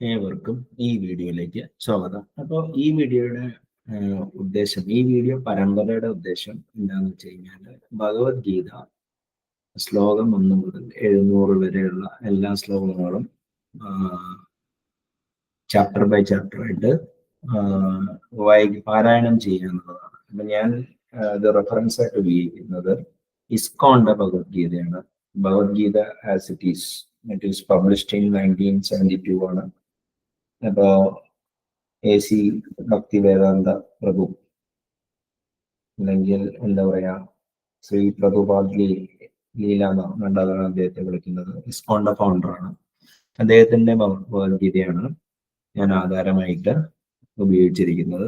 ഏവർക്കും ഈ വീഡിയോയിലേക്ക് സ്വാഗതം. അപ്പോൾ ഈ വീഡിയോയുടെ ഈ വീഡിയോ പരമ്പരയുടെ ഉദ്ദേശം എന്താണെന്ന് വെച്ച് കഴിഞ്ഞാൽ ഭഗവത്ഗീത ശ്ലോകം 1 മുതൽ 700 വരെയുള്ള എല്ലാ ശ്ലോകങ്ങളും ചാപ്റ്റർ ബൈ ചാപ്റ്റർ ആയിട്ട് പാരായണം ചെയ്യുക എന്നുള്ളതാണ്. അപ്പൊ ഞാൻ ഇത് റെഫറൻസ് ആയിട്ട് ഉപയോഗിക്കുന്നത് ഇസ്കോണിന്റെ ഭഗവത്ഗീതയാണ്. Bhagavadgita as it is published in 1972 ആണ്. അപ്പോ AC ഭക്തി വേദാന്ത പ്രഭു അല്ലെങ്കിൽ എന്താ പറയാ ശ്രീ പ്രഭുപാദ് ലീല എന്നാണ് അദ്ദേഹത്തെ വിളിക്കുന്നത്. ഇസ്കോണിന്റെ ഫൗണ്ടറാണ്. അദ്ദേഹത്തിന്റെ ഭഗവത്ഗീതയാണ് ഞാൻ ആധാരമായിട്ട് ഉപയോഗിച്ചിരിക്കുന്നത്.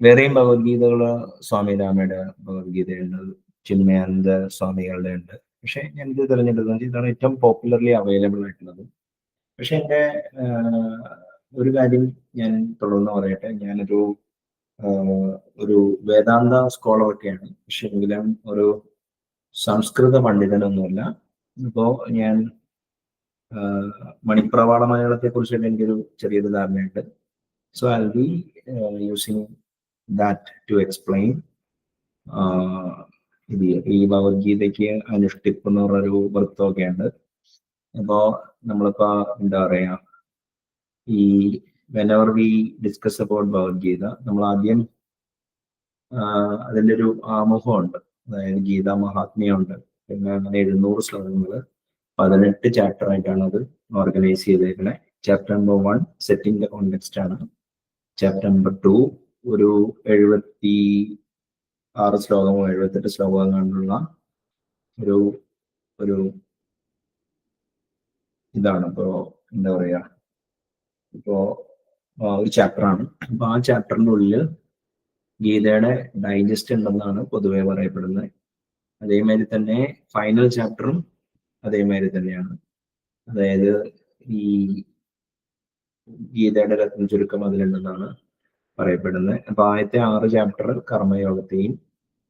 വേറെയും ഭഗവത്ഗീതകള് സ്വാമി രാമയുടെ ഭഗവത്ഗീതയുണ്ട്, ചിന്മയാനന്ദ സ്വാമികളുടെ ഉണ്ട്. പക്ഷെ ഞാനിത് തിരഞ്ഞെടുക്കുന്നത് ഇതാണ് ഏറ്റവും പോപ്പുലർലി അവൈലബിൾ ആയിട്ടുള്ളത്. പക്ഷെ എൻ്റെ ഒരു കാര്യം ഞാൻ തുടർന്ന് പറയട്ടെ. ഞാനൊരു വേദാന്ത സ്കോളറൊക്കെയാണ്, പക്ഷെ എങ്കിലും ഒരു സംസ്കൃത പണ്ഡിതനൊന്നുമല്ല. അപ്പോ ഞാൻ മണിപ്രവാള മലയാളത്തെ കുറിച്ചിട്ട് എനിക്കൊരു ചെറിയൊരു ധാരണയുണ്ട്. So I be using that to explain ഈ ഭഗവത്ഗീതയ്ക്ക് അനുഷ്ഠിപ്പ് എന്ന് പറഞ്ഞൊരു വൃത്തമൊക്കെ ഉണ്ട്. അപ്പോ നമ്മളിപ്പോ എന്താ പറയാ, ഈ whenever we discuss about Bhagavad Gita, നമ്മൾ ആദ്യം അതിൻ്റെ ഒരു ആമുഖമുണ്ട്. അതായത് ഗീതാ മഹാത്മ്യമുണ്ട്. പിന്നെ അങ്ങനെ 700 ശ്ലോകങ്ങൾ 18 ചാപ്റ്റർ ആയിട്ടാണ് അത് ഓർഗനൈസ് ചെയ്തേക്കുന്നത്. Chapter number 1 setting the context ആണ്. ചാപ്റ്റർ നമ്പർ 2 ഒരു 76 ശ്ലോകമോ 78 ശ്ലോകമോ കണ്ടുള്ള ഒരു ഇതാണ്. ഇപ്പോ എന്താ പറയാ, ഇപ്പോ ഒരു ചാപ്റ്ററാണ്. അപ്പൊ ആ ചാപ്റ്ററിന്റെ ഉള്ളിൽ ഗീതയുടെ ഡൈജസ്റ്റ് ഉണ്ടെന്നാണ് പൊതുവെ പറയപ്പെടുന്നത്. അതേമാതിരി തന്നെ ഫൈനൽ ചാപ്റ്ററും അതേമാതിരി തന്നെയാണ്. അതായത് ഈ ഗീതയുടെ രത്ന ചുരുക്കം അതിലുണ്ടെന്നാണ് പറയപ്പെടുന്നത്. അപ്പൊ ആദ്യത്തെ 6 ചാപ്റ്റർ കർമ്മയോഗത്തെയും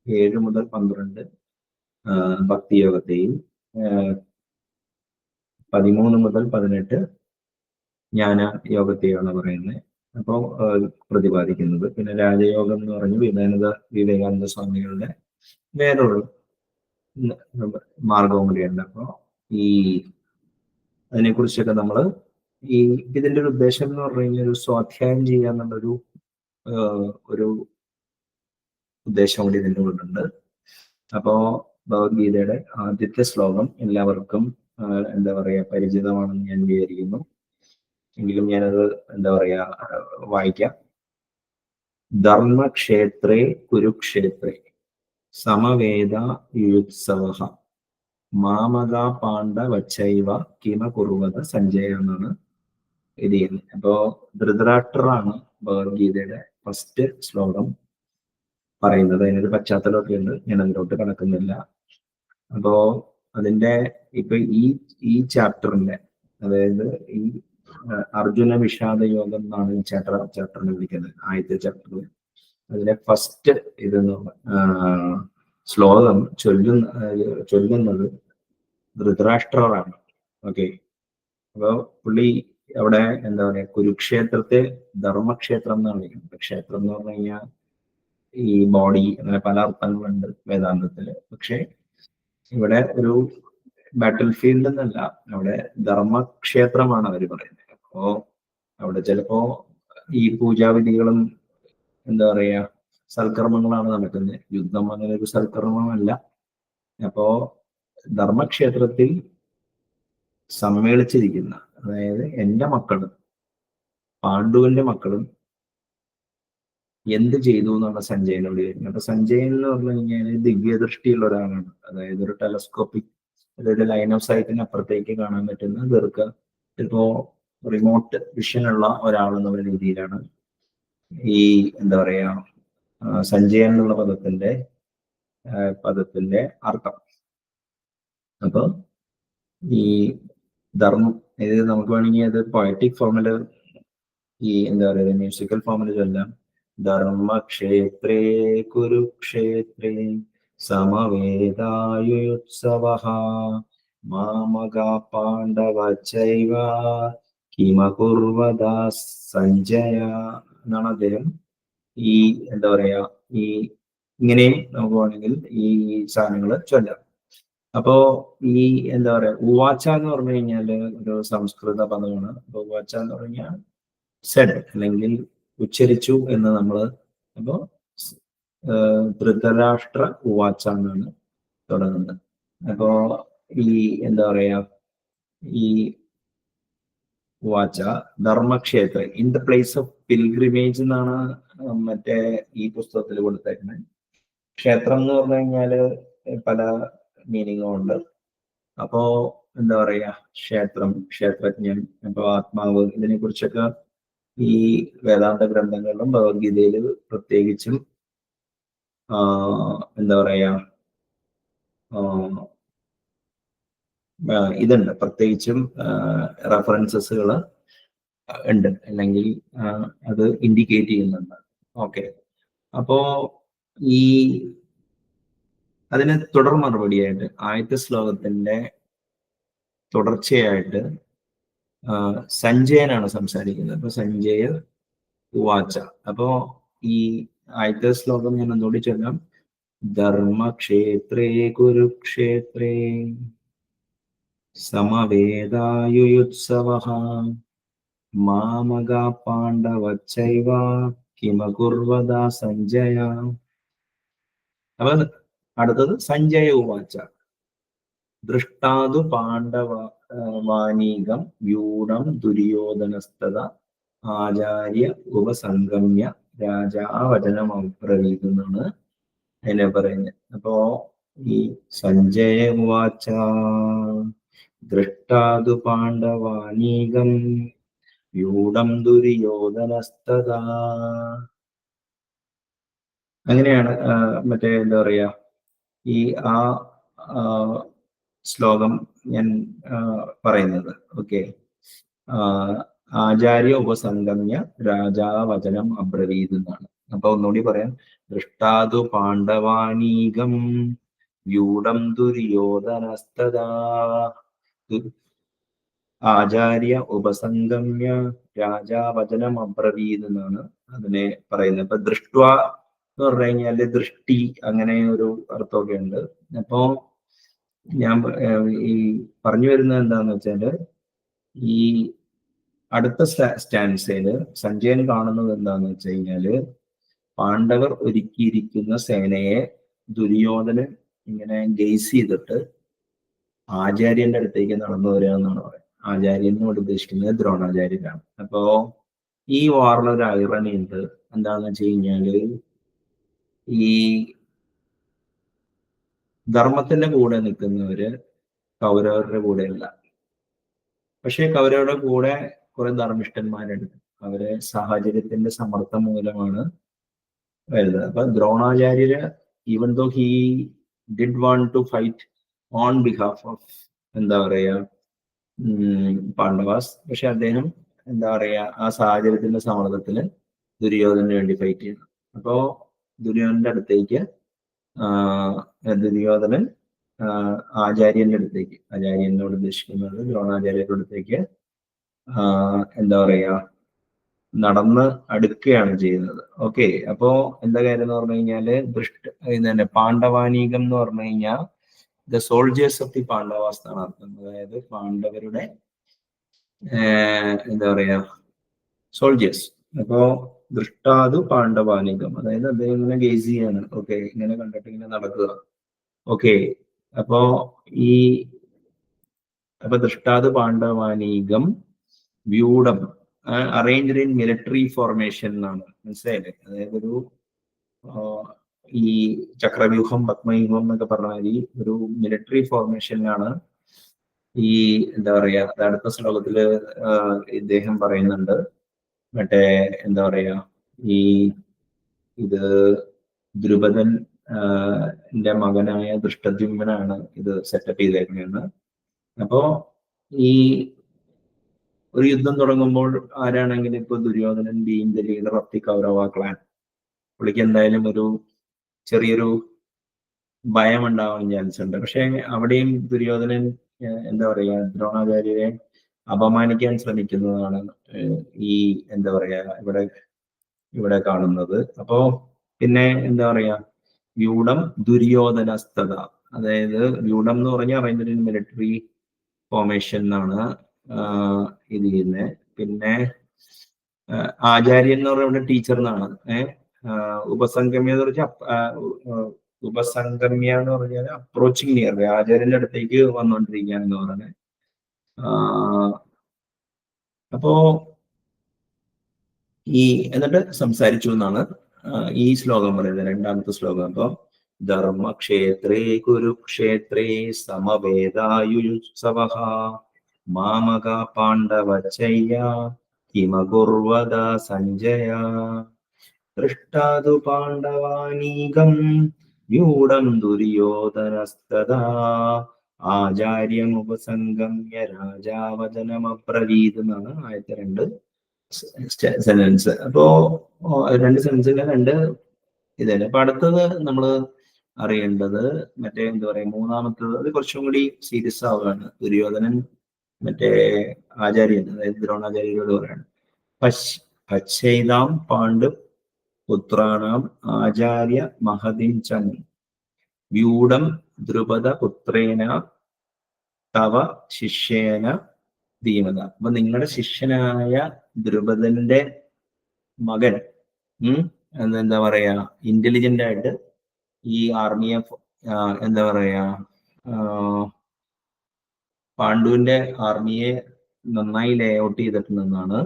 7 മുതൽ 12 ഭക്തിയോഗത്തെയും 13 മുതൽ 18 ജ്ഞാന യോഗത്തെയാണ് പറയുന്നത്. അപ്പോൾ പ്രതിപാദിക്കുന്നത്. പിന്നെ രാജയോഗം എന്ന് പറഞ്ഞ് വിവേകാനന്ദ സ്വാമികളുടെ വേറൊരു മാർഗവും കൂടിയുണ്ട്. അപ്പോൾ അതിനെക്കുറിച്ചൊക്കെ നമ്മൾ ഇതിന്റെ ഒരു ഉദ്ദേശം എന്ന് പറഞ്ഞു കഴിഞ്ഞാൽ ഒരു സ്വാധ്യായം ചെയ്യാന്നുള്ളൊരു ഒരു ഉദ്ദേശം കൂടി ഇതിൻ്റെ ഉള്ളിലുണ്ട്. അപ്പോ ഭഗവത്ഗീതയുടെ ആദ്യത്തെ ശ്ലോകം എല്ലാവർക്കും എന്താ പറയാ പരിചിതമാണെന്ന് ഞാൻ വിചാരിക്കുന്നു. എങ്കിലും ഞാനത് എന്താ പറയാ വായിക്കാം. ധർമ്മക്ഷേത്രേ കുരുക്ഷേത്രേ സമവേദ യുത്സവഃ മാമകാ പാണ്ഡവച്ചൈവ കിമ കുറുവത സഞ്ജയ എന്നാണ് ഇത് ചെയ്യുന്നത്. അപ്പോ ധൃതരാഷ്ട്രറാണ് ഭഗവത്ഗീതയുടെ ഫസ്റ്റ് ശ്ലോകം പറയുന്നത്. അതിനൊരു പശ്ചാത്തലമൊക്കെ ഉണ്ട്, ഞാൻ അതിലോട്ട് കടക്കുന്നില്ല. അപ്പോ അതിന്റെ ഇപ്പൊ ഈ ചാപ്റ്ററിന്റെ, അതായത് ഈ അർജുന വിഷാദ യോഗം എന്നാണ് ഈ ചാപ്റ്ററിനെ വിളിക്കുന്നത്. ആദ്യത്തെ ചാപ്റ്ററിൽ അതിലെ ഫസ്റ്റ് ശ്ലോകം ചൊല്ലുന്നത് ധൃതരാഷ്ട്രറാണ്. ഓക്കെ. അപ്പൊ പുള്ളി അവിടെ എന്താ പറയാ കുരുക്ഷേത്രത്തെ ധർമ്മക്ഷേത്രം എന്നാണ് വിളിക്കുന്നത്. ക്ഷേത്രം എന്ന് പറഞ്ഞു കഴിഞ്ഞാൽ ഈ ബോഡി, അങ്ങനെ പല അർത്ഥങ്ങളുണ്ട് വേദാന്തത്തില്. പക്ഷെ ഇവിടെ ഒരു ബാറ്റിൽ ഫീൽഡ് എന്നല്ല, അവിടെ ധർമ്മക്ഷേത്രമാണ് അവർ പറയുന്നത്. അപ്പോ അവിടെ ചിലപ്പോ ഈ പൂജാവിധികളും എന്താ പറയാ സൽക്കർമ്മങ്ങളാണ് നടക്കുന്നത്. യുദ്ധം അങ്ങനെ ഒരു സൽക്കർമ്മമല്ല. അപ്പോ ധർമ്മക്ഷേത്രത്തിൽ സമ്മേളിച്ചിരിക്കുന്ന, അതായത് എൻ്റെ മക്കളും പാണ്ഡുവിന്റെ മക്കളും എന്ത് ചെയ്തു എന്നുള്ള സഞ്ജയനോട് ചോദിക്കുന്നത്. അപ്പൊ സഞ്ജയൻ എന്ന് പറഞ്ഞു കഴിഞ്ഞാൽ ദിവ്യദൃഷ്ടിയുള്ള ഒരാളാണ്. അതായത് ഒരു ടെലസ്കോപ്പിക്, അതായത് ലൈൻ ഓഫ് സൈറ്റിന് അപ്പുറത്തേക്ക് കാണാൻ പറ്റുന്ന ചിലപ്പോ റിമോട്ട് വിഷൻ ഉള്ള ഒരാൾ എന്നുള്ള രീതിയിലാണ് ഈ എന്താ പറയാ സഞ്ജയൻ എന്നുള്ള പദത്തിന്റെ അർത്ഥം. അപ്പൊ ഈ ധർമ്മം, ഇത് നമുക്ക് വേണമെങ്കിൽ അത് പൊയറ്റിക് ഫോമില്, ഈ എന്താ പറയുക മ്യൂസിക്കൽ ഫോമിൽ ചൊല്ലാം. ധർമ്മക്ഷേത്രേ കുരുക്ഷേത്രേ സമവേദായുത്സവഃ മാമകാ പാണ്ഡവച്ചൈവ കിമകുർവദ സഞ്ജയ എന്നാണ് അദ്ദേഹം ഈ എന്താ പറയാ ഈ ഇങ്ങനെയും നമുക്ക് വേണമെങ്കിൽ ഈ സാധനങ്ങൾ ചൊല്ലാം. അപ്പോ ഈ എന്താ പറയാ ഉവാച്ച എന്ന് പറഞ്ഞു കഴിഞ്ഞാല് ഒരു സംസ്കൃത പദമാണ്. അപ്പൊ ഉവാച്ച എന്ന് പറഞ്ഞാൽ സെഡ് അല്ലെങ്കിൽ ഉച്ചരിച്ചു എന്ന് നമ്മള് അപ്പോ ധൃതരാഷ്ട്ര ഉവാച്ച എന്നാണ് തുടങ്ങുന്നത്. അപ്പോ ഈ എന്താ പറയാ ഈ ഉവാച്ച ധർമ്മക്ഷേത്ര in the place of pilgrimage എന്നാണ് മറ്റേ ഈ പുസ്തകത്തിൽ കൊടുത്തേക്കുന്നത്. ക്ഷേത്രം എന്ന് പറഞ്ഞു കഴിഞ്ഞാല് പല മീനിങ്ങും ഉണ്ട്. അപ്പോ എന്താ പറയാ ക്ഷേത്രം, ക്ഷേത്രജ്ഞൻ, അപ്പൊ ആത്മാവ്, ഇതിനെ കുറിച്ചൊക്കെ ഈ വേദാന്ത ഗ്രന്ഥങ്ങളിലും ഭഗവത്ഗീതയിൽ പ്രത്യേകിച്ചും എന്താ പറയാ ഇതുണ്ട്, പ്രത്യേകിച്ചും റെഫറൻസസുകൾ ഉണ്ട്, അല്ലെങ്കിൽ അത് ഇൻഡിക്കേറ്റ് ചെയ്യുന്നുണ്ട്. ഓക്കെ, അപ്പോ ഈ അതിന് തുടർ മറുപടിയായിട്ട് ആദ്യത്തെ ശ്ലോകത്തിന്റെ തുടർച്ചയായിട്ട് സഞ്ജയനാണ് സംസാരിക്കുന്നത്. അപ്പൊ സഞ്ജയ ഉവാച്ച. അപ്പോ ഈ ആദ്യത്തെ ശ്ലോകം ഞാൻ ഒന്നുകൂടി ചൊല്ലാം. ധർമ്മക്ഷേത്രേ കുരുക്ഷേത്രേ സമവേദായുയുത്സവഃ മാമകാ പാണ്ഡവച്ചൈവ കിമകുർവദ സഞ്ജയ. അപ്പൊ അടുത്തത് സഞ്ജയ ഉവാച്ച. ദൃഷ്ടാതു പാണ്ഡവാനീകം വ്യൂഢം ദുര്യോധനസ്തത ആചാര്യ ഉപസംഗമ്യ രാജാവചനം അബ്രവീതെന്നാണ് അതിനെ പറയുന്നത്. അപ്പോ ഈ സഞ്ജയ ഉവാച്ച ദൃഷ്ടാതു പാണ്ഡവാനീകം വ്യൂഢം ദുര്യോധനസ്തതാ. അങ്ങനെയാണ് മറ്റേ എന്താ പറയാ ഈ ആ ശ്ലോകം ഞാൻ പറയുന്നത്. ഓക്കെ, ആചാര്യ ഉപസംഗമ്യ രാജാവചനം അബ്രവീത് എന്നാണ്. അപ്പൊ ഒന്നുകൂടി പറയാം. ദൃഷ്ടാതു പാണ്ഡവാനീകം വ്യൂഢം ദുര്യോധനസ്തദാ ആചാര്യ ഉപസംഗമ്യ രാജാവചനം അബ്രവീത് എന്നാണ് അതിനെ പറയുന്നത്. അപ്പൊ ദൃഷ്ട്വ എന്ന് പറഞ്ഞു കഴിഞ്ഞാല് ദൃഷ്ടി, അങ്ങനെ ഒരു അർത്ഥമൊക്കെ ഉണ്ട്. അപ്പോ ഞാൻ ഈ പറഞ്ഞു വരുന്നത് എന്താന്ന് വെച്ചാല് ഈ അടുത്ത സ്റ്റാൻസയില് സഞ്ജയൻ കാണുന്നത് എന്താന്ന് വെച്ച് കഴിഞ്ഞാല് പാണ്ഡവർ ഒരുക്കിയിരിക്കുന്ന സേനയെ ദുര്യോധനൻ ഇങ്ങനെ ഗെയ്സ് ചെയ്തിട്ട് ആചാര്യന്റെ അടുത്തേക്ക് നടന്നു വരിക എന്നാണ് പറയുന്നത്. ആചാര്യൻ എന്നോട് ഉദ്ദേശിക്കുന്നത് ദ്രോണാചാര്യനാണ്. അപ്പോ ഈ വാറിലൊരു ഐറണി ഉണ്ട്. എന്താന്ന് വെച്ച് കഴിഞ്ഞാല് ഈ ധർമ്മത്തിന്റെ കൂടെ നിൽക്കുന്നവര് കൗരവരുടെ കൂടെയല്ല. പക്ഷെ കൗരവരുടെ കൂടെ കുറെ ധർമ്മിഷ്ഠന്മാരുണ്ട്. അവരെ സാഹചര്യത്തിന്റെ സമ്മർദ്ദം മൂലമാണ് വരുന്നത്. അപ്പൊ ദ്രോണാചാര്യര് even though he did want to fight on behalf of എന്താ പറയാ പാണ്ഡവാസ്, പക്ഷെ അദ്ദേഹം എന്താ പറയാ ആ സാഹചര്യത്തിന്റെ സമ്മർദ്ദത്തില് ദുര്യോധനന് വേണ്ടി ഫൈറ്റ് ചെയ്യുന്നു. അപ്പോ ദുര്യോധനന്റെ അടുത്തേക്ക് ദുര്യോധനൻ ആചാര്യന്റെ അടുത്തേക്ക്, ആചാര്യനോട് ഉദ്ദേശിക്കുന്നത് ദ്രോണാചാര്യരുടെ അടുത്തേക്ക് എന്താ പറയാ നടന്ന് അടുക്കുകയാണ് ചെയ്യുന്നത്. ഓക്കെ, അപ്പോ എന്താ കാര്യം എന്ന് പറഞ്ഞു കഴിഞ്ഞാല് തന്നെ പാണ്ഡവാനീകം എന്ന് പറഞ്ഞു കഴിഞ്ഞാൽ the soldiers of the Pandavas എന്നാണ് അർത്ഥം. അതായത് പാണ്ഡവരുടെ എന്താ പറയാ സോൾജേഴ്സ്. അപ്പോ ദൃഷ്ടാതു പാണ്ഡവാനീകം, അതായത് അദ്ദേഹം ഇങ്ങനെ ഗേസ് ചെയ്യാണ്. ഓക്കെ, ഇങ്ങനെ കണ്ടിട്ട് ഇങ്ങനെ നടക്കുക. ഓക്കെ, അപ്പോ അപ്പൊ ദൃഷ്ടാതു പാണ്ഡവാനീകം വ്യൂഢം അറേഞ്ച്ഡ് ഇൻ മിലിറ്ററി ഫോർമേഷൻ എന്നാണ്, മനസ്സിലായില്ലേ? അതായത് ഒരു ഈ ചക്രവ്യൂഹം, പത്മവ്യൂഹം എന്നൊക്കെ പറഞ്ഞാൽ ഒരു മിലിറ്ററി ഫോർമേഷനിലാണ് ഈ എന്താ പറയാ അടുത്ത ശ്ലോകത്തില് ഇദ്ദേഹം പറയുന്നുണ്ട്. മറ്റേ എന്താ പറയാ ഇത് ദ്രുപദൻ മകനായ ദൃഷ്ടദ്യുമ്നാണ് ഇത് സെറ്റപ്പ് ചെയ്തേക്കുന്നതെന്ന്. അപ്പോ ഈ ഒരു യുദ്ധം തുടങ്ങുമ്പോൾ ആരാണെങ്കിലും ഇപ്പൊ Duryodhana being the leader of the Kaurava clan, പുള്ളിക്ക് എന്തായാലും ഒരു ചെറിയൊരു ഭയം ഉണ്ടാവാൻ ചാൻസ് ഉണ്ട്. പക്ഷെ അവിടെയും ദുര്യോധനൻ എന്താ പറയാ ദ്രോണാചാര്യരെ അപമാനിക്കാൻ ശ്രമിക്കുന്നതാണ് ഈ എന്താ പറയാ ഇവിടെ കാണുന്നത്. അപ്പോ പിന്നെ എന്താ പറയാ, വ്യൂഢം ദുര്യോധനസ്തത, അതായത് വ്യൂഢം എന്ന് പറഞ്ഞാൽ പറയുന്നത് മിലിറ്ററി ഫോർമേഷൻ എന്നാണ് ഇത് ചെയ്യുന്നത്. പിന്നെ ആചാര്യൻ എന്ന് പറയുന്നത് ടീച്ചർ എന്നാണ്. ഉപസംഗമ്യ എന്ന് പറഞ്ഞാൽ ഉപസംഗമ്യ എന്ന് പറഞ്ഞാൽ അപ്രോച്ചിങ് നിയർ, ആചാര്യന്റെ അടുത്തേക്ക് വന്നുകൊണ്ടിരിക്കുക എന്ന് പറയുന്നത്. അപ്പോ ഈ എന്നിട്ട് സംസാരിച്ചു എന്നാണ് ഈ ശ്ലോകം പറയുന്നത്, രണ്ടാമത്തെ ശ്ലോകം. അപ്പൊ ധർമ്മക്ഷേത്രേ കുരുക്ഷേത്രേ സമവേദായുത്സവഃ മാമക പാണ്ഡവചയ്യ കിമകുർവദ സഞ്ജയ ദൃഷ്ടാതു പാണ്ഡവാനീകം വ്യൂഢം ദുര്യോധനസ്തദാ ആചാര്യമുപസംഗമ്യ രാജാവചനമബ്രവീത് എന്നാണ് ആദ്യത്തെ രണ്ട് സെന്റൻസ്. അപ്പോ രണ്ട് സെന്റൻസിന്റെ രണ്ട് ഇതല്ലേ. അപ്പൊ അടുത്തത് നമ്മൾ അറിയേണ്ടത് മറ്റേ എന്താ പറയാ, മൂന്നാമത്തത്, അത് കുറച്ചും കൂടി സീരിയസ് ആവുകയാണ്. ദുര്യോധനൻ മറ്റേ ആചാര്യൻ, അതായത് ദ്രോണാചാര്യരോട് പറയാണ്, പശ്ചൈതാം പാണ്ഡു പുത്രാണാം ആചാര്യ മഹതിം ച വ്യൂഢം ദ്രുപദ പുത്രേന തവ ശിഷ്യേന ധീമത. അപ്പൊ നിങ്ങളുടെ ശിഷ്യനായ ദ്രുപദന്റെ മകൻ എന്താ പറയാ, ഇന്റലിജന്റ് ആയിട്ട് ഈ ആർമിയെ എന്താ പറയാ, പാണ്ഡുവിന്റെ ആർമിയെ നന്നായി ലേ ഔട്ട് ചെയ്തിട്ടുണ്ടെന്നാണ്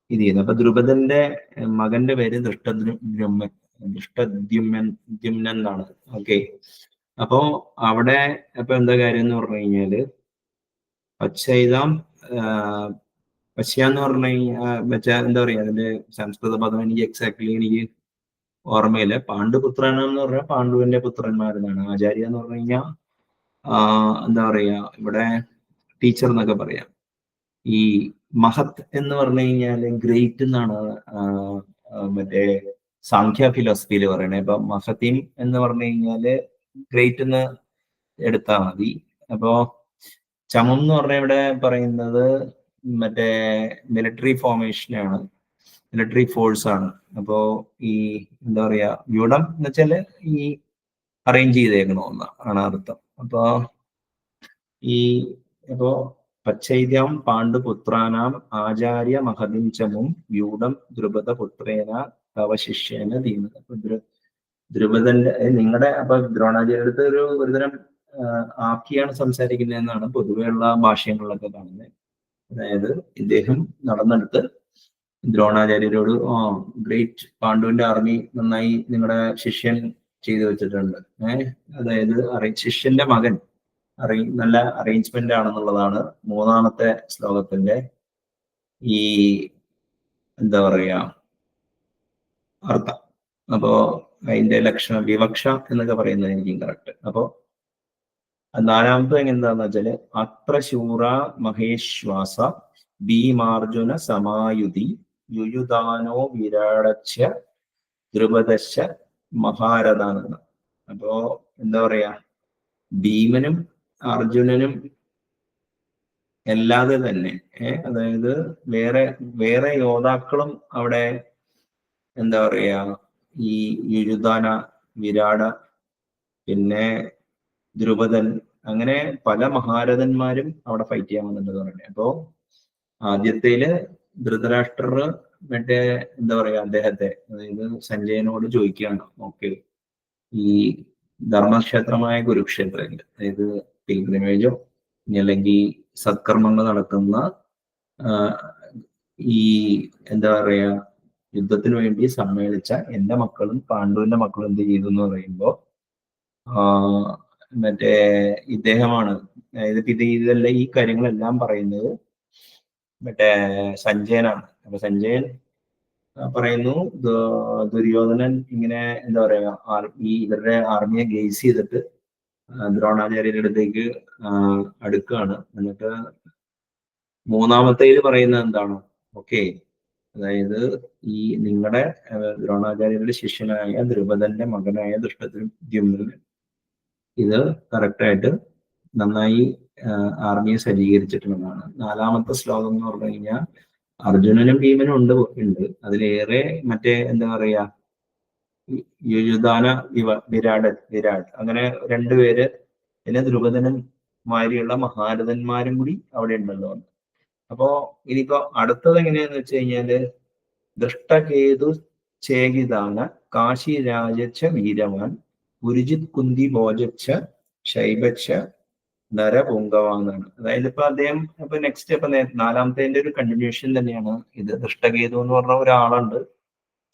ഇത് ചെയ്യുന്നത്. അപ്പൊ ദ്രുപദന്റെ മകന്റെ പേര് ദൃഷ്ടദ്യുമ്നൻ എന്നാണ്. ഓക്കെ. അപ്പോ അവിടെ അപ്പൊ എന്താ കാര്യം എന്ന് പറഞ്ഞു കഴിഞ്ഞാല്, പശ്ചൈതാം പശ്യ എന്ന് പറഞ്ഞു കഴിഞ്ഞാൽ എന്താ പറയാ, അതിന്റെ സംസ്കൃത പദം എനിക്ക് എക്സാക്ട്ലി എനിക്ക് ഓർമ്മയില്ല. പാണ്ഡുപുത്രൻ എന്ന് പറഞ്ഞാൽ പാണ്ഡുവിന്റെ പുത്രന്മാരെന്നാണ്. ആചാര്യ എന്ന് പറഞ്ഞു കഴിഞ്ഞാൽ എന്താ പറയാ, ഇവിടെ ടീച്ചർ എന്നൊക്കെ പറയാം. ഈ മഹത് എന്ന് പറഞ്ഞു കഴിഞ്ഞാല് ഗ്രേറ്റ് എന്നാണ് മറ്റേ സാഖ്യ ഫിലോസഫിയിൽ പറയണേ. അപ്പൊ മഹത്തിൻ എന്ന് പറഞ്ഞു കഴിഞ്ഞാല് ഗ്രേറ്റ് എന്ന് എടുത്താൽ മതി. അപ്പോ ചമം എന്ന് പറഞ്ഞ ഇവിടെ പറയുന്നത് മറ്റേ മിലിറ്ററി ഫോർമേഷനാണ്, മിലിറ്ററി ഫോഴ്സ് ആണ്. അപ്പോ ഈ എന്താ പറയാ, വ്യൂഢം എന്ന് വെച്ചാല് ഈ അറേഞ്ച് ചെയ്തേക്കണമെന്ന് ആണ് അർത്ഥം. അപ്പോ പശ്ചൈത്യം പാണ്ഡുപുത്രാനാം ആചാര്യ മഹതിം ചമും വ്യൂഢം ദ്രുപദ പുത്രേന തവ ശിഷ്യേന ധീമത. അപ്പൊ ദ്രുപദന്റെ നിങ്ങളുടെ, അപ്പൊ ദ്രോണാചാര്യ അടുത്ത് ഒരുതരം ആക്കിയാണ് സംസാരിക്കുന്നതെന്നാണ് പൊതുവെയുള്ള ഭാഷ്യങ്ങളിലൊക്കെ കാണുന്നത്. അതായത് ഇദ്ദേഹം നടന്നെടുത്ത് ദ്രോണാചാര്യരോട്, ഗ്രേറ്റ്, പാണ്ഡുവിന്റെ ആർമി നന്നായി നിങ്ങളുടെ ശിഷ്യൻ ചെയ്തു വെച്ചിട്ടുണ്ട്. അതായത് ശിഷ്യന്റെ മകൻ നല്ല അറേഞ്ച്മെന്റ് ആണെന്നുള്ളതാണ് മൂന്നാമത്തെ ശ്ലോകത്തിന്റെ ഈ എന്താ പറയാ അർത്ഥം. അപ്പോ അതിന്റെ ലക്ഷണം വിവക്ഷ എന്നൊക്കെ പറയുന്നത് എനിക്കും കറക്റ്റ്. അപ്പോ നാലാമത്തെ എന്താന്ന് വെച്ചാല് അത്ര ശൂര മഹേശ്വാസ ഭീമാർജുന സമായുധി യുയുധാനോ വിരാടച്ച ദ്രുപദശ മഹാരഥാനെന്ന്. അപ്പോ എന്താ പറയാ, ഭീമനും അർജുനനും അല്ലാതെ തന്നെ അതായത് വേറെ യോദ്ധാക്കളും അവിടെ എന്താ പറയാ, ഈ യുയുധാന, വിരാട, പിന്നെ ദ്രുപദൻ, അങ്ങനെ പല മഹാരഥന്മാരും അവിടെ ഫൈറ്റ് ചെയ്യാൻ വന്നിട്ടുണ്ട് പറയുന്നത്. അപ്പോ ആദ്യത്തേല് ധൃതരാഷ്ട്രർ മറ്റേ എന്താ പറയാ, അദ്ദേഹത്തെ, അതായത് സഞ്ജയനോട് ചോദിക്കുകയാണ്, ഓക്കെ, ഈ ധർമ്മക്ഷേത്രമായ കുരുക്ഷേത്രത്തിൽ, അതായത് പിൽഗ്രിമേജോ അല്ലെങ്കിൽ സത്കർമ്മങ്ങൾ നടക്കുന്ന ഈ എന്താ പറയാ യുദ്ധത്തിന് വേണ്ടി സമ്മേളിച്ച എന്റെ മക്കളും പാണ്ഡുവിന്റെ മക്കളും എന്ത് ചെയ്തു എന്ന് പറയുമ്പോ മറ്റേ ഇദ്ദേഹമാണ്, അതായത് ഇതല്ല, ഈ കാര്യങ്ങളെല്ലാം പറയുന്നത് മറ്റേ സഞ്ജയനാണ്. അപ്പൊ സഞ്ജയൻ പറയുന്നു, ദുര്യോധനൻ ഇങ്ങനെ എന്താ പറയാ ഈ ഇവരുടെ ആർമിയെ ഗെയ്സ് ചെയ്തിട്ട് ദ്രോണാചാര്യരുടെ അടുത്തേക്ക് അടുക്കുകയാണ്. എന്നിട്ട് മൂന്നാമത്തേല് പറയുന്നത് എന്താണ്, ഓക്കെ, അതായത് ഈ നിങ്ങളുടെ ദ്രോണാചാര്യരുടെ ശിഷ്യനായ ദ്രുപദന്റെ മകനായ ദൃഷ്ടദ്യുമ്നൻ ഇത് കറക്റ്റായിട്ട് നന്നായി ആർമിയെ സജ്ജീകരിച്ചിട്ടുള്ളതാണ്. 4-ാമത്തെ ശ്ലോകം എന്ന് പറഞ്ഞു കഴിഞ്ഞാൽ അർജുനനും ഭീമനും ഉണ്ട്. അതിലേറെ മറ്റേ എന്താ പറയാ, യുയുധാന വിരാട് അങ്ങനെ രണ്ടുപേര്, പിന്നെ ദ്രുപദനും മാതിരിയുള്ള മഹാരഥന്മാരും കൂടി അവിടെ ഉണ്ടല്ലോ. അപ്പോ ഇനിയിപ്പോ അടുത്തത് എങ്ങനെയാന്ന് വെച്ച് കഴിഞ്ഞാല് ദൃഷ്ടകേതു ചേകിതാന കാശി രാജച്ച വീരവാൻ പുരുജിത് കുന്തി ഭോജച്ച ശൈബച്ച നരപുങ്കവാന്നാണ്. അതായത് ഇപ്പൊ അദ്ദേഹം ഇപ്പൊ നെക്സ്റ്റ് ഇപ്പൊ 4-ാമത്തെ ഒരു കണ്ടിന്യൂഷൻ തന്നെയാണ് ഇത്. ദൃഷ്ടകേതു എന്ന് പറഞ്ഞ ഒരാളുണ്ട്,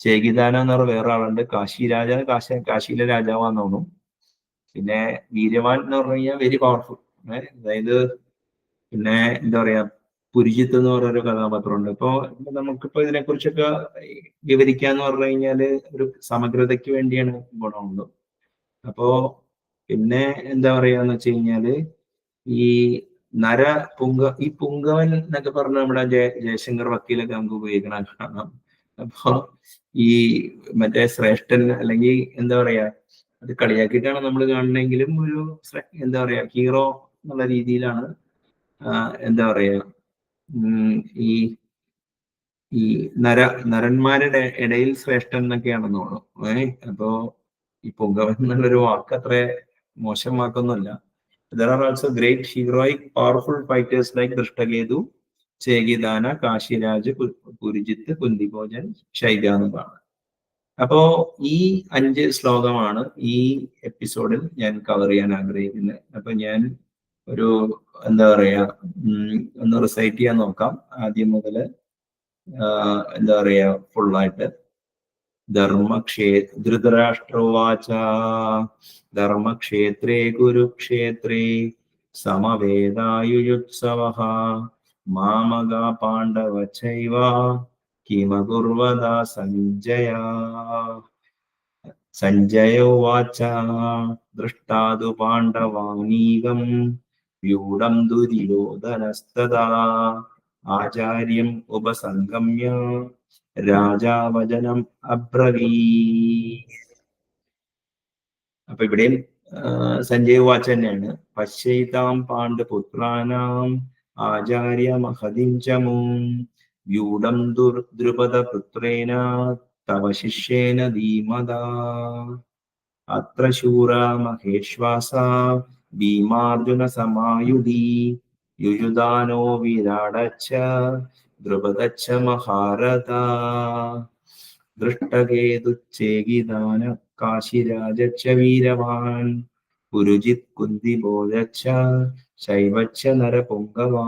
ചേകിദാന എന്ന് പറഞ്ഞ വേറെ ആളുണ്ട്, കാശിയിലെ രാജാവാന്ന് തോന്നും. പിന്നെ വീര്യവാൻ എന്ന് പറഞ്ഞു കഴിഞ്ഞാൽ വെരി പവർഫുൾ. അതായത് പിന്നെ എന്താ പറയാ, പുരിജിത്ത് എന്ന് പറഞ്ഞൊരു കഥാപാത്രമുണ്ട്. ഇപ്പോ നമുക്കിപ്പോ ഇതിനെക്കുറിച്ചൊക്കെ വിവരിക്കാന്ന് പറഞ്ഞു കഴിഞ്ഞാല് ഒരു സമഗ്രതയ്ക്ക് വേണ്ടിയാണ് ഗുണമുണ്ട്. അപ്പോ പിന്നെ എന്താ പറയാന്ന് വെച്ച് കഴിഞ്ഞാല് ഈ ഈ പുങ്കവൻ എന്നൊക്കെ പറഞ്ഞ നമ്മുടെ ജയശങ്കർ വക്കീലൊക്കെ നമുക്ക് ഉപയോഗിക്കണം കാണാം. അപ്പൊ ഈ മറ്റേ ശ്രേഷ്ഠൻ അല്ലെങ്കിൽ എന്താ പറയാ, അത് കളിയാക്കിയിട്ടാണ് നമ്മൾ കാണണമെങ്കിലും ഒരു എന്താ പറയാ ഹീറോ എന്നുള്ള രീതിയിലാണ് എന്താ പറയാ ഈ ഈ നരന്മാരുടെ ഇടയിൽ ശ്രേഷ്ഠൻ എന്നൊക്കെയാണെന്ന് തോന്നുന്നു. അപ്പോ ഈ പുങ്കവൻ എന്നുള്ളൊരു വാക്ക് അത്ര മോശം വാക്കൊന്നുമല്ല. There are also great heroic powerful fighters like ദൃഷ്ടകേതു, ചേകിദാന, കാശിരാജ്, പുരിജിത്ത്, കുന്തിഭോജൻ, Shaiba എന്നതാണ്. അപ്പോ ഈ 5 ശ്ലോകമാണ് ഈ എപ്പിസോഡിൽ ഞാൻ കവർ ചെയ്യാൻ ആഗ്രഹിക്കുന്നത്. അപ്പൊ ഞാൻ ഒരു എന്താ പറയാ ഒന്ന് റിസൈറ്റ് ചെയ്യാൻ നോക്കാം ആദ്യം മുതല്. എന്താ പറയാ ഫുള്ളായിട്ട്. ധൃതരാഷ്ട്രോവാച ധർമ്മക്ഷേത്രേ കുരുക്ഷേത്രേ സമവേദായുയുത്സവഃ മാമകാ പാണ്ഡവചൈവ കിമകുർവദാ സഞ്ജയോവാച ദൃഷ്ടാദു പാണ്ഡവാനീകം വ്യൂഢം ദുര്യോധനസ്തദാ ആചാര്യം ഉപസംഗമ്യ രാജാവചനം അബ്രവീ. അപ്പൊ ഇവിടെയും സഞ്ജയ് വാച്ച് തന്നെയാണ്. പശ്യൈതാം പാണ്ഡുപുത്രാനാം ആചാര്യ മഹതിം ചമും വ്യൂഢം ദ്രുപദപുത്രേന തവ ശിഷ്യേന ധീമതാ അത്ര ശൂര മഹേശ്വാസ ഭീമാർജുന സമായുധി യുയുധാനോ വിരാടച്ച ദ്രുപദച്ച മഹാരഥ ദൃഷ്ടകേതുച്ചേകിദാന കാശിരാജച്ച വീരവാൻ പുരുജിത് കുന്തിഭോജച്ച ശൈവച്ച നരപുങ്കവാ.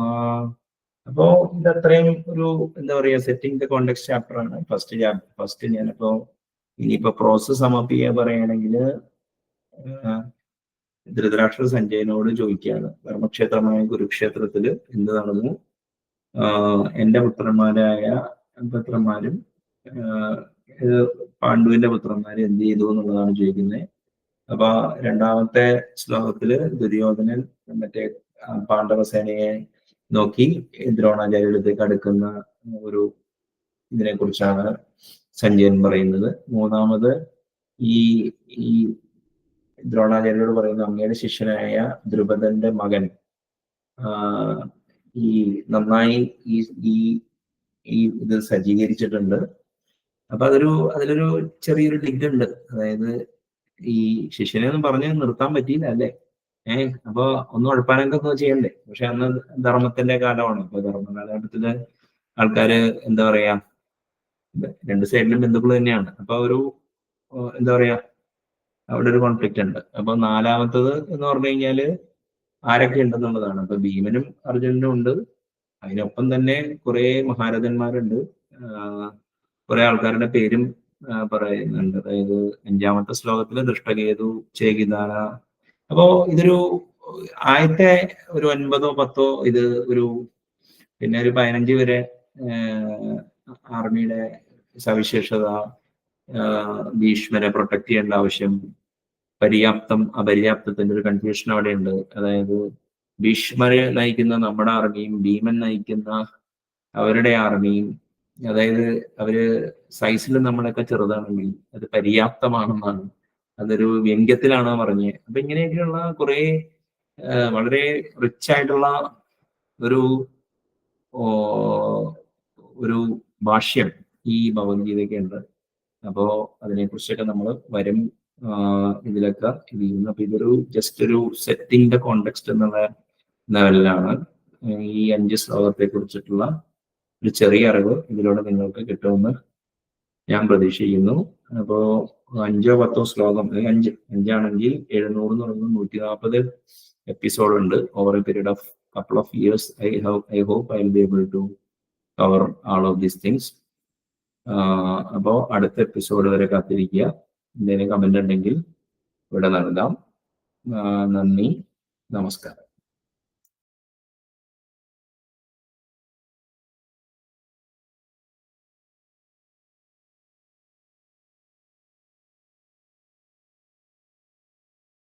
അപ്പോ ഇതത്രയും ഒരു എന്താ പറയാ സെറ്റിംഗ് ദ കോണ്ടെക്സ്റ്റ് ചാപ്റ്റർ ആണ് ഫസ്റ്റ് ഞാനിപ്പോ ഇനിയിപ്പോ പ്രോസസ് സമപ്പ് ചെയ്യാൻ പറയുകയാണെങ്കിൽ ധൃതരാഷ്ട്ര സഞ്ജയനോട് ചോദിക്കുകയാണ്, ധർമ്മക്ഷേത്രമായ കുരുക്ഷേത്രത്തില് എന്ത് നടന്നു, എന്റെ പുത്രന്മാരും പാണ്ഡുവിന്റെ പുത്രന്മാര് എന്ത് ചെയ്തു എന്നുള്ളതാണ് ചോദിക്കുന്നത്. അപ്പൊ 2-ാമത്തെ ശ്ലോകത്തില് ദുര്യോധനൻ മറ്റേ പാണ്ഡവസേനയെ നോക്കി ദ്രോണാചാര്യടുത്തേക്ക് അടുക്കുന്ന ഒരു ഇതിനെ കുറിച്ചാണ് സഞ്ജയൻ പറയുന്നത്. 3-ാമത് ഈ ദ്രോണാചാര്യരോട് പറയുന്ന അങ്ങയുടെ ശിഷ്യനായ ദ്രുപദന്റെ മകൻ ഈ നന്നായി ഈ ഇത് സജ്ജീകരിച്ചിട്ടുണ്ട്. അപ്പൊ അതിലൊരു ചെറിയൊരു ഡിഗ് ഉണ്ട്. അതായത് ഈ ശിഷ്യനെ ഒന്നും പറഞ്ഞ് നിർത്താൻ പറ്റിയില്ല അല്ലേ. അപ്പൊ ഒന്ന് ഉഴപ്പാനൊക്കെ ഒന്ന് ചെയ്യണ്ടേ. പക്ഷെ അന്ന് ധർമ്മത്തിന്റെ കാലമാണ്. അപ്പൊ ധർമ്മ കാലഘട്ടത്തില് ആൾക്കാര് എന്താ പറയാ 2 സൈഡിലും ബന്ധുക്കൾ തന്നെയാണ്. അപ്പൊ എന്താ പറയാ അവിടെ ഒരു കോൺഫ്ലിക്റ്റ് ഉണ്ട്. അപ്പൊ 4-ാമത്തത് എന്ന് പറഞ്ഞു കഴിഞ്ഞാല് ആരൊക്കെ ഉണ്ടെന്നുള്ളതാണ്. അപ്പൊ ഭീമനും അർജുനനും ഉണ്ട്, അതിനൊപ്പം തന്നെ കുറെ മഹാരഥന്മാരുണ്ട്, കുറെ ആൾക്കാരുടെ പേരും പറയുന്നുണ്ട്. അതായത് 5-ാമത്തെ ശ്ലോകത്തില് ദൃഷ്ടകേതു, ചേകിദാന. അപ്പോ ഇതൊരു ആദ്യത്തെ ഒരു 9-ഓ 10-ഓ ഇത് പിന്നെ ഒരു 15 വരെ ആർമിയുടെ സവിശേഷത, ഭീഷ്മരെ പ്രൊട്ടക്ട് ചെയ്യേണ്ട ആവശ്യം, അപര്യാപ്തത്തിന്റെ ഒരു കൺഫ്യൂഷൻ അവിടെ ഉണ്ട്. അതായത് ഭീഷ്മരെ നയിക്കുന്ന നമ്മുടെ ആർമിയും ഭീമൻ നയിക്കുന്ന അവരുടെ ആർമിയും, അതായത് അവര് സൈസിൽ നമ്മളൊക്കെ ചെറുതാണെങ്കിൽ അത് പര്യാപ്തമാണെന്നാണ്, അതൊരു വ്യംഗ്യത്തിലാണ് പറഞ്ഞത്. അപ്പൊ ഇങ്ങനെയൊക്കെയുള്ള കുറെ വളരെ റിച്ച് ആയിട്ടുള്ള ഒരു ഒരു ഭാഷ്യം ഈ ഭഗവത്ഗീതയ്ക്ക് ഉണ്ട്. അപ്പോ അതിനെക്കുറിച്ചൊക്കെ നമ്മൾ വരും ഇതിലൊക്കെ ഇത് ചെയ്യുന്നു. അപ്പൊ ഇതൊരു ജസ്റ്റ് ഒരു സെറ്റിംഗ് ദ കോണ്ടെക്സ്റ്റ് എന്നുള്ള ലെവലിലാണ് ഈ 5 ശ്ലോകത്തെ കുറിച്ചിട്ടുള്ള ഒരു ചെറിയ അറിവ് ഇതിലൂടെ നിങ്ങൾക്ക് കിട്ടുമെന്ന് ഞാൻ പ്രതീക്ഷിക്കുന്നു. അപ്പോ 5 or 10 ശ്ലോകം, 5 700 തുടങ്ങുന്ന 140 എപ്പിസോഡ് ഉണ്ട് over A period of couple of years. I hope I'll be able to cover all of these things. അപ്പോൾ അടുത്ത എപ്പിസോഡ് വരെ കാത്തിരിക്കുക. എന്തെങ്കിലും കമന്റ് ഉണ്ടെങ്കിൽ ഇവിടെ നൽകാം. നന്ദി, നമസ്കാരം.